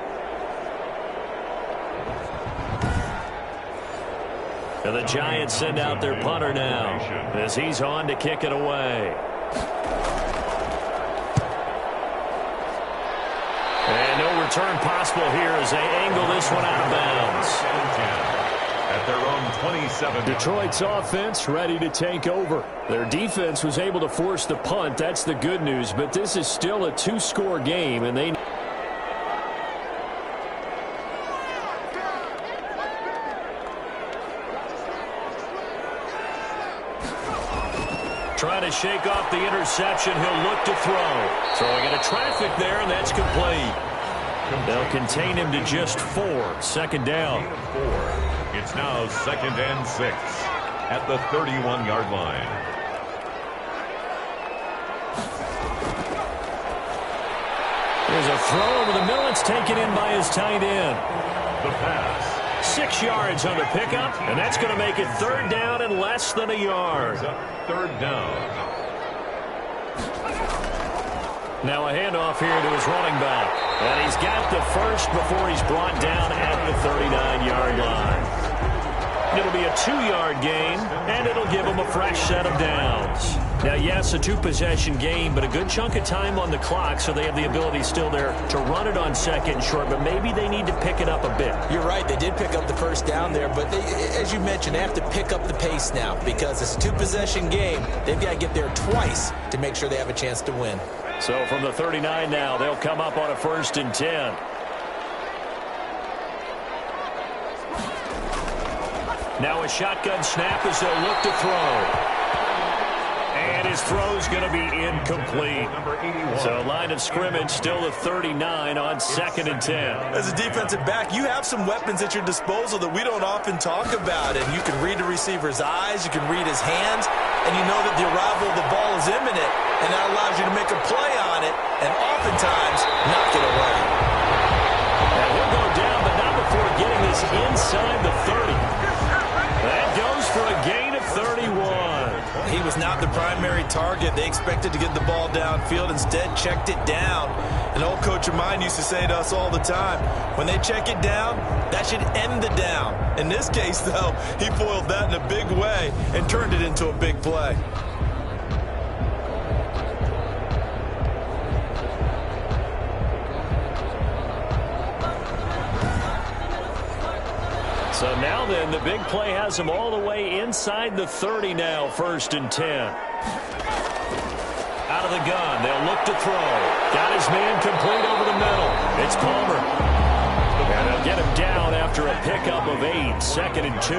And the Giants send out their punter now as he's on to kick it away. And no return possible here as they angle this one out of bounds. At their own 27. Detroit's offense ready to take over. Their defense was able to force the punt. That's the good news. But this is still a 2-score game, and they... Trying to shake off the interception. He'll look to throw. Throwing into traffic there, and that's complete. They'll contain him to just 4. 2nd down. It's now 2nd and 6 at the 31-yard line. There's a throw over the middle. It's taken in by his tight end. The pass. 6 yards on the pickup, and that's going to make it 3rd down and less than a yard. 3rd down. Now a handoff here to his running back. And he's got the first before he's brought down at the 39-yard line. It'll be a 2-yard gain, and it'll give him a fresh set of downs. Now, yes, a 2-possession game, but a good chunk of time on the clock, so they have the ability still there to run it on 2nd and short, but maybe they need to pick it up a bit. You're right. They did pick up the first down there, but they, as you mentioned, they have to pick up the pace now because it's a 2-possession game. They've got to get there twice to make sure they have a chance to win. So from the 39 now, they'll come up on a 1st and 10. Now a shotgun snap as they'll look to throw. And his throw's going to be incomplete. So line of scrimmage still the 39 on 2nd and 10. As a defensive back, you have some weapons at your disposal that we don't often talk about. And you can read the receiver's eyes, you can read his hands, and you know that the arrival of the ball is imminent. And that allows you to make a play on it and oftentimes knock it away. And he'll go down, but not before getting this inside the 30. That goes for a gain of 31. He was not the primary target. They expected to get the ball downfield. Instead, checked it down. An old coach of mine used to say to us all the time, when they check it down, that should end the down. In this case, though, he foiled that in a big way and turned it into a big play. So now then, the big play has him all the way inside the 30 now, 1st and 10. Out of the gun, they'll look to throw. Got his man complete over the middle. It's Palmer. And they'll get him down after a pickup of 8, 2nd and 2.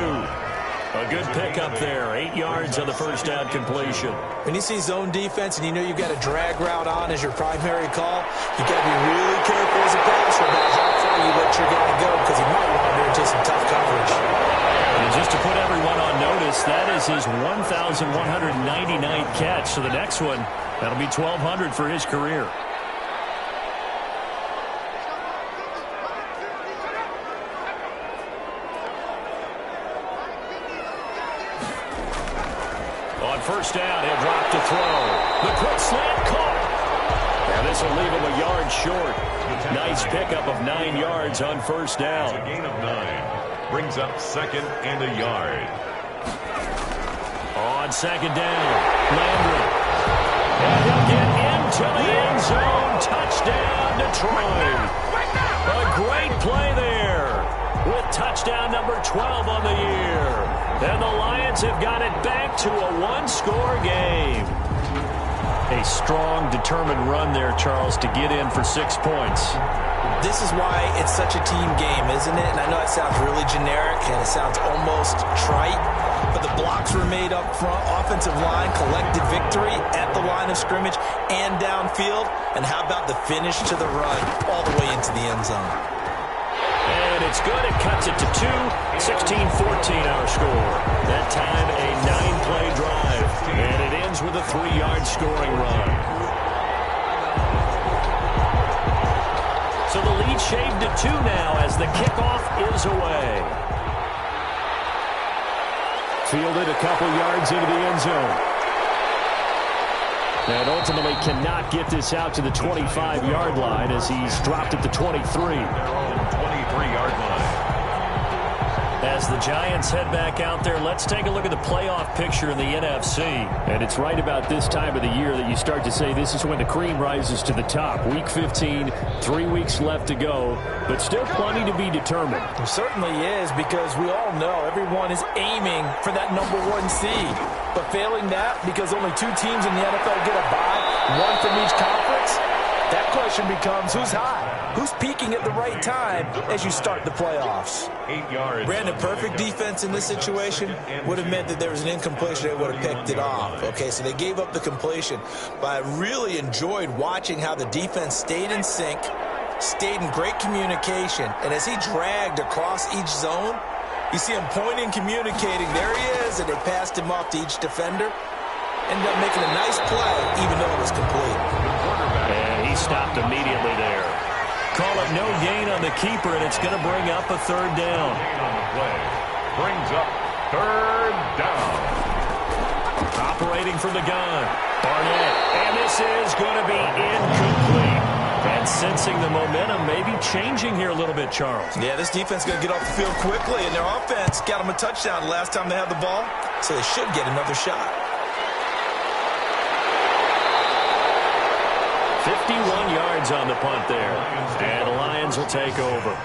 A good pickup there. 8 yards on the first down completion. When you see zone defense and you know you've got a drag route on as your primary call, you got to be really careful as a passer about how far you let your guy go because he might wander into some tough coverage. And just to put everyone on notice, that is his 1,199th catch. So the next one, that'll be 1,200 for his career. On first down, he'll drop to throw. The quick slant caught. And this will leave him a yard short. Nice pickup of 9 yards on first down. It's a gain of 9. Brings up 2nd and a yard. On 2nd down, Landry. And he'll get into the end zone. Touchdown, Detroit. A great play there with touchdown number 12 on the year. And the Lions have got it back to a 1-score game. A strong, determined run there, Charles, to get in for 6 points. This is why it's such a team game, isn't it? And I know it sounds really generic and it sounds almost trite, but the blocks were made up front. Offensive line collected victory at the line of scrimmage and downfield. And how about the finish to the run all the way into the end zone? And it's good. It cuts it to 2. 16-14 our score. That time a 9-play drive. And it ends with a 3-yard scoring run. So the lead shaved to 2 now as the kickoff is away. Fielded a couple yards into the end zone. And ultimately cannot get this out to the 25-yard line as he's dropped at the 23. 23-yard line. As the Giants head back out there, let's take a look at the playoff picture in the NFC. And it's right about this time of the year that you start to say this is when the cream rises to the top. Week 15, 3 weeks left to go, but still plenty to be determined. It certainly is, because we all know everyone is aiming for that #1 seed. But failing that, because only 2 teams in the NFL get a bye, 1 from each conference, that question becomes who's high? Who's peaking at the right time as you start the playoffs? 8 yards. Brandon, perfect defense in this situation would have meant that there was an incompletion. They would have picked it off. Okay, so they gave up the completion. But I really enjoyed watching how the defense stayed in sync, stayed in great communication. And as he dragged across each zone, you see him pointing, communicating. There he is, and they passed him off to each defender. Ended up making a nice play, even though it was complete. And he stopped immediately there. Call it no gain on the keeper, and it's going to bring up a 3rd down. On the play. Brings up 3rd down. Operating from the gun, Barnett. And this is going to be incomplete. And sensing the momentum maybe changing here a little bit, Charles. Yeah, this defense is going to get off the field quickly, and their offense got them a touchdown the last time they had the ball, so they should get another shot. 51 yards on the punt there. And the Lions will take over.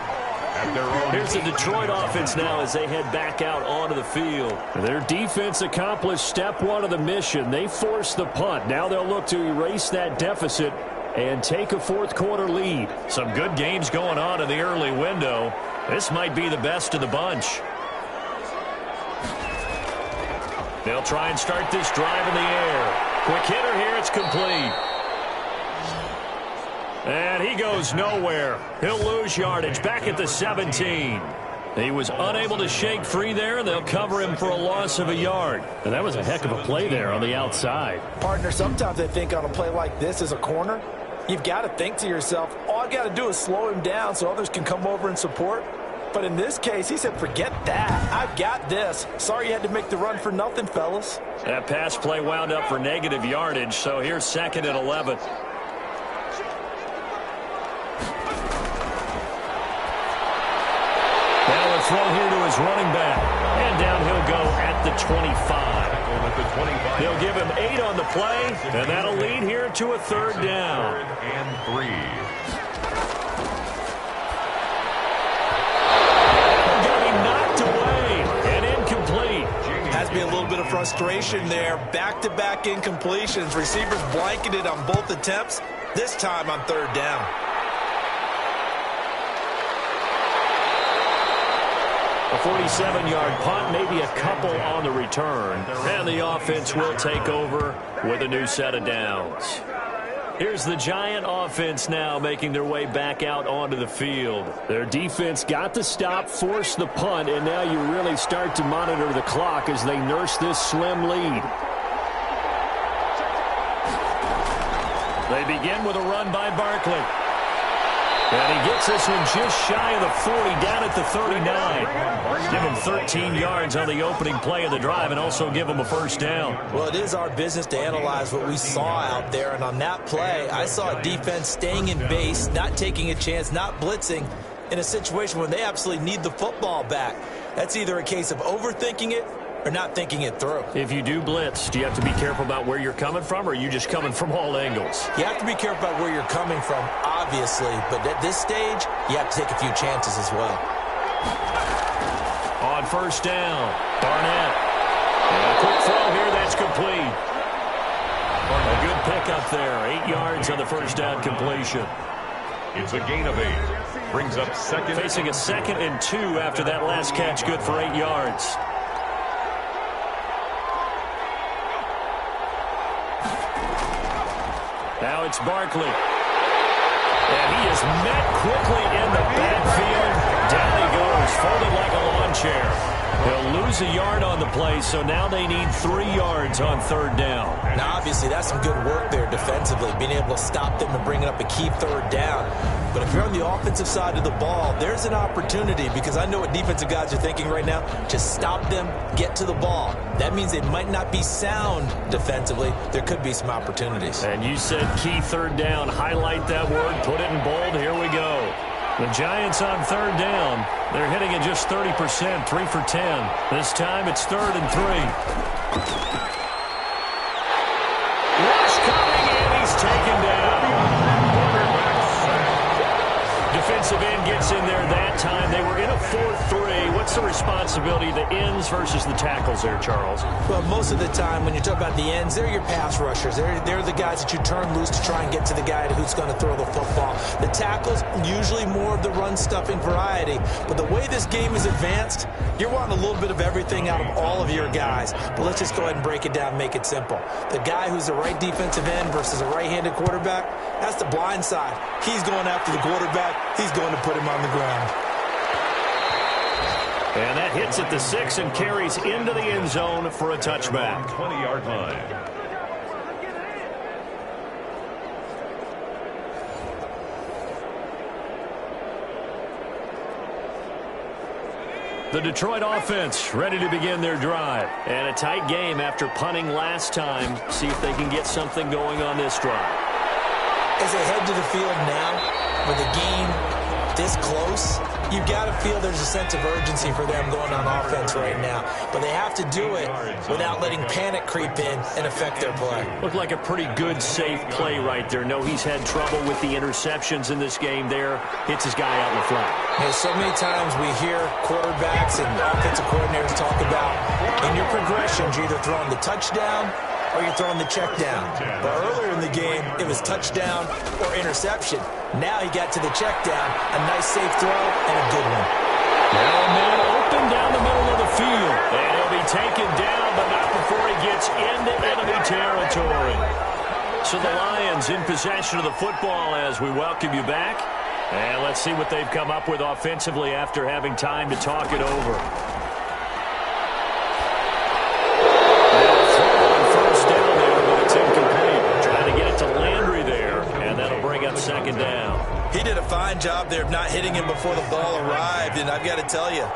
Here's the Detroit offense now as they head back out onto the field. Their defense accomplished step 1 of the mission. They forced the punt. Now they'll look to erase that deficit and take a 4th quarter lead. Some good games going on in the early window. This might be the best of the bunch. They'll try and start this drive in the air. Quick hitter here. It's complete. And he goes nowhere. He'll lose yardage back at the 17. He was unable to shake free there, and they'll cover him for a loss of a yard. And that was a heck of a play there on the outside. Partner, sometimes I think on a play like this as a corner, you've got to think to yourself, all I got to do is slow him down so others can come over and support. But in this case, he said, forget that. I've got this. Sorry you had to make the run for nothing, fellas. That pass play wound up for negative yardage, so here's 2nd and 11. Throw here to his running back. And down he'll go at the 25. They'll give him 8 on the play, and that'll lead here to a 3rd down. 3rd and 3. Going to be knocked away and incomplete. Has to be a little bit of frustration there. Back-to-back incompletions. Receivers blanketed on both attempts, this time on 3rd down. A 47-yard punt, maybe a couple on the return. And the offense will take over with a new set of downs. Here's the Giant offense now making their way back out onto the field. Their defense got the stop, forced the punt, and now you really start to monitor the clock as they nurse this slim lead. They begin with a run by Barkley. And he gets this one just shy of the 40, down at the 39. Give him 13 yards on the opening play of the drive and also give him a first down. Well, it is our business to analyze what we saw out there. And on that play, I saw a defense staying in base, not taking a chance, not blitzing in a situation where they absolutely need the football back. That's either a case of overthinking it or not thinking it through. If you do blitz, do you have to be careful about where you're coming from, or are you just coming from all angles? You have to be careful about where you're coming from, obviously, but at this stage, you have to take a few chances as well. On first down, Barnett. And a quick throw here, that's complete. A good pickup there, 8 yards on the first down completion. It's a gain of 8. Brings up second. Facing a 2nd and 2 after that last catch, good for 8 yards. Now it's Barkley. And he is met quickly in the backfield. Down he goes, folded like a lawn chair. They'll lose a yard on the play, so now they need 3 yards on third down. Now, obviously, that's some good work there defensively, being able to stop them and bringing up a key third down. But if you're on the offensive side of the ball, there's an opportunity, because I know what defensive guys are thinking right now. Just stop them, get to the ball. That means it might not be sound defensively. There could be some opportunities. And you said key third down. Highlight that word, put it in bold. Here we go. The Giants on third down. They're hitting it just 30%, 3 for 10. This time it's 3rd and 3. Rush coming in, he's taken down. Defensive end gets in there that time. They were in a 4-3. What's the responsibility of the ends versus the tackles there, Charles? Well, most of the time when you talk about the ends, they're your pass rushers. They're the guys that you turn loose to try and get to the guy who's going to throw the football. The tackles, usually more of the run-stuffing variety. But the way this game is advanced, you're wanting a little bit of everything out of all of your guys. But let's just go ahead and break it down, make it simple. The guy who's the right defensive end versus a right-handed quarterback, that's the blind side. He's going after the quarterback. He's going to put him on the ground. And that hits at the 6 and carries into the end zone for a touchback. 20-yard line. The Detroit offense ready to begin their drive. And a tight game after punting last time. See if they can get something going on this drive. As they head to the field now, with the game this close, you've got to feel there's a sense of urgency for them going on offense right now. But they have to do it without letting panic creep in and affect their play. Looked like a pretty good, safe play right there. No, he's had trouble with the interceptions in this game there. Hits his guy out in the flat. Hey, so many times we hear quarterbacks and offensive coordinators talk about in your progressions, you're either throwing the touchdown or you're throwing the check down. But earlier in the game, it was touchdown or interception. Now he got to the check down, a nice safe throw, and a good one. Now a man open down the middle of the field. And he'll be taken down, but not before he gets into enemy territory. So the Lions in possession of the football as we welcome you back. And let's see what they've come up with offensively after having time to talk it over. Second down. He did a fine job there of not hitting him before the ball arrived, and I've got to tell you,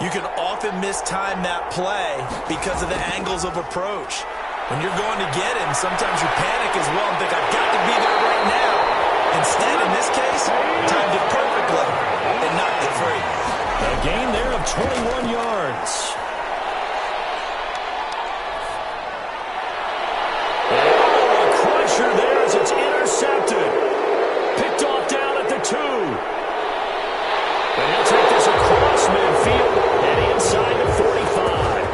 you can often mistime that play because of the angles of approach. When you're going to get him, sometimes you panic as well and think, I've got to be there right now. Instead, in this case, timed it perfectly and knocked it free. A gain there of 21 yards. Oh, a crusher there as it's intercepted. Picked off down at the 2. And he'll take this across midfield and inside the 45.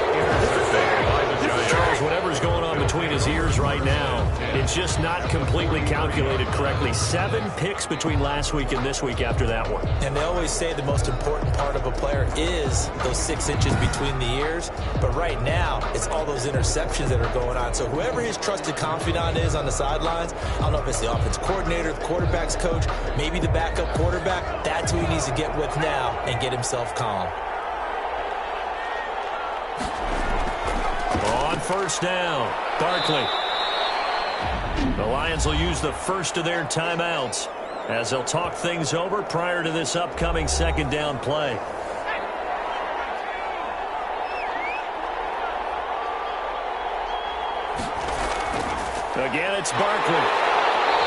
Charles, whatever's going on between his ears right now, well. It's just not completely calculated correctly. 7 picks between last week and this week after that one. And they always say the most important part of a player is those 6 inches between the ears. But right now, it's all those interceptions that are going on. So whoever his trusted confidant is on the sidelines, I don't know if it's the offense coordinator, the quarterback's coach, maybe the backup quarterback, that's who he needs to get with now and get himself calm. On first down, Barkley. The Lions will use the first of their timeouts as they'll talk things over prior to this upcoming second down play. Again, it's Barkley.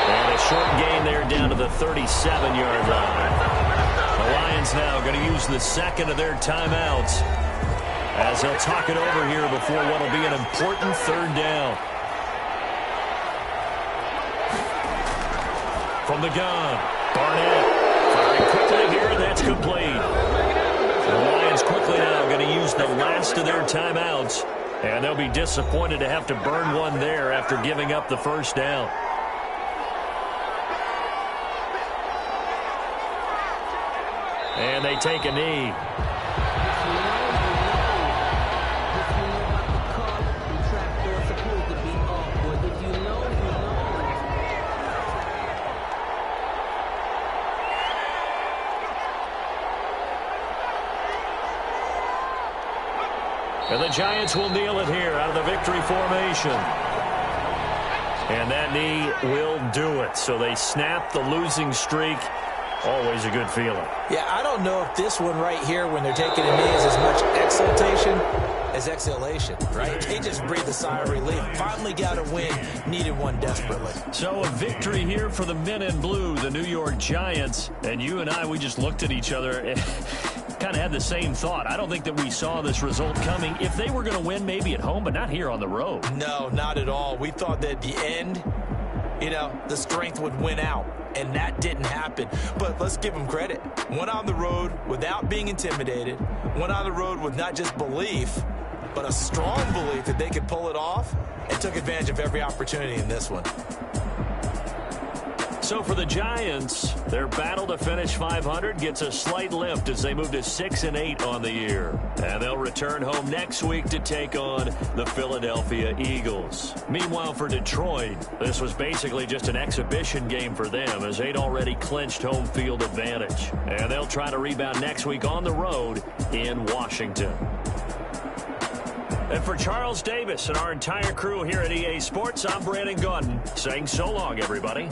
And a short gain there down to the 37-yard line. The Lions now going to use the second of their timeouts as they'll talk it over here before what will be an important third down. From the gun, Barnett firing quickly here, and that's complete. The Lions quickly now going to use the last of their timeouts, and they'll be disappointed to have to burn one there after giving up the first down. And they take a knee. And the Giants will kneel it here out of the victory formation. And that knee will do it. So they snap the losing streak. Always a good feeling. Yeah, I don't know if this one right here, when they're taking a knee, is as much exultation as exhalation, right? They just breathe a sigh of relief. Finally got a win. Needed one desperately. So a victory here for the men in blue, the New York Giants. And you and I, we just looked at each other and kind of had the same thought. I don't think that we saw this result coming. If they were going to win, maybe at home, but not here on the road. No, not at all. We thought that at the end, you know, the strength would win out. And that didn't happen. But let's give them credit. Went on the road without being intimidated. Went on the road with not just belief, but a strong belief that they could pull it off, and took advantage of every opportunity in this one. So for the Giants, their battle to finish 500 gets a slight lift as they move to 6-8 on the year. And they'll return home next week to take on the Philadelphia Eagles. Meanwhile, for Detroit, this was basically just an exhibition game for them as they'd already clinched home field advantage. And they'll try to rebound next week on the road in Washington. And for Charles Davis and our entire crew here at EA Sports, I'm Brandon Gaudin saying so long, everybody.